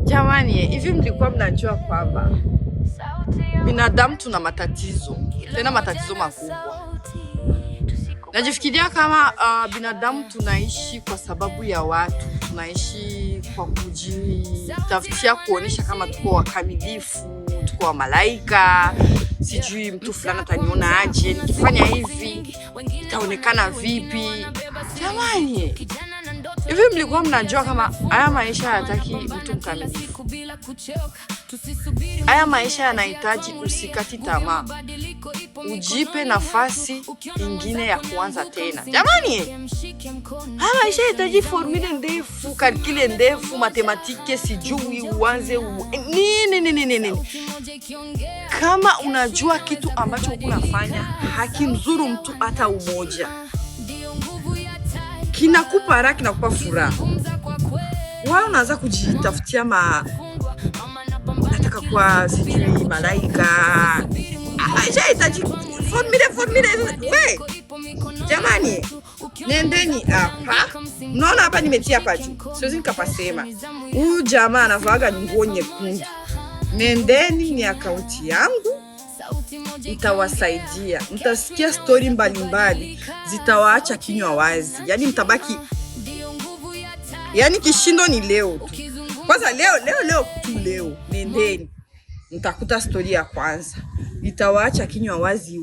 Jamani, hivi mlikuwa mnajua kwamba binadamu tuna matatizo, tena matatizo makubwa. Najifikiria kama binadamu tunaishi kwa sababu ya watu, tunaishi kwa kujitafutia kuonesha kama tuko wakamilifu, tuko wa malaika, sijui mtu fulani ataniona aje, nikifanya hivi itaonekana vipi. Jamani, hivi mlikuwa mnajua kama haya maisha hayataki mtu mkamilifu? Haya maisha yanahitaji usikati tamaa, ujipe nafasi ingine ya kuanza tena. Jamani, haya maisha yanahitaji formule ndefu, kalkile ndefu, matematike, sijui uanze nini. Kama unajua kitu ambacho unafanya hakimzuru mtu hata umoja, kinakupa raha, kinakupa furaha, wao unaanza kujitafutia nataka kwa sijui malaika. Aisha hitaji formule we. Jamani, nendeni hapa. Unaona hapa nimetia hapa juu. Siwezi nikapasema. Huyu jamaa anavaaga nguo nyekundu. Nendeni ni akaunti yangu. Itawasaidia. Mtasikia story mbalimbali zitawaacha kinywa wazi. Yaani mtabaki, yaani kishindo ni leo tu. Kwanza leo nendeni mtakuta story ya kwanza itawaacha kinywa wazi.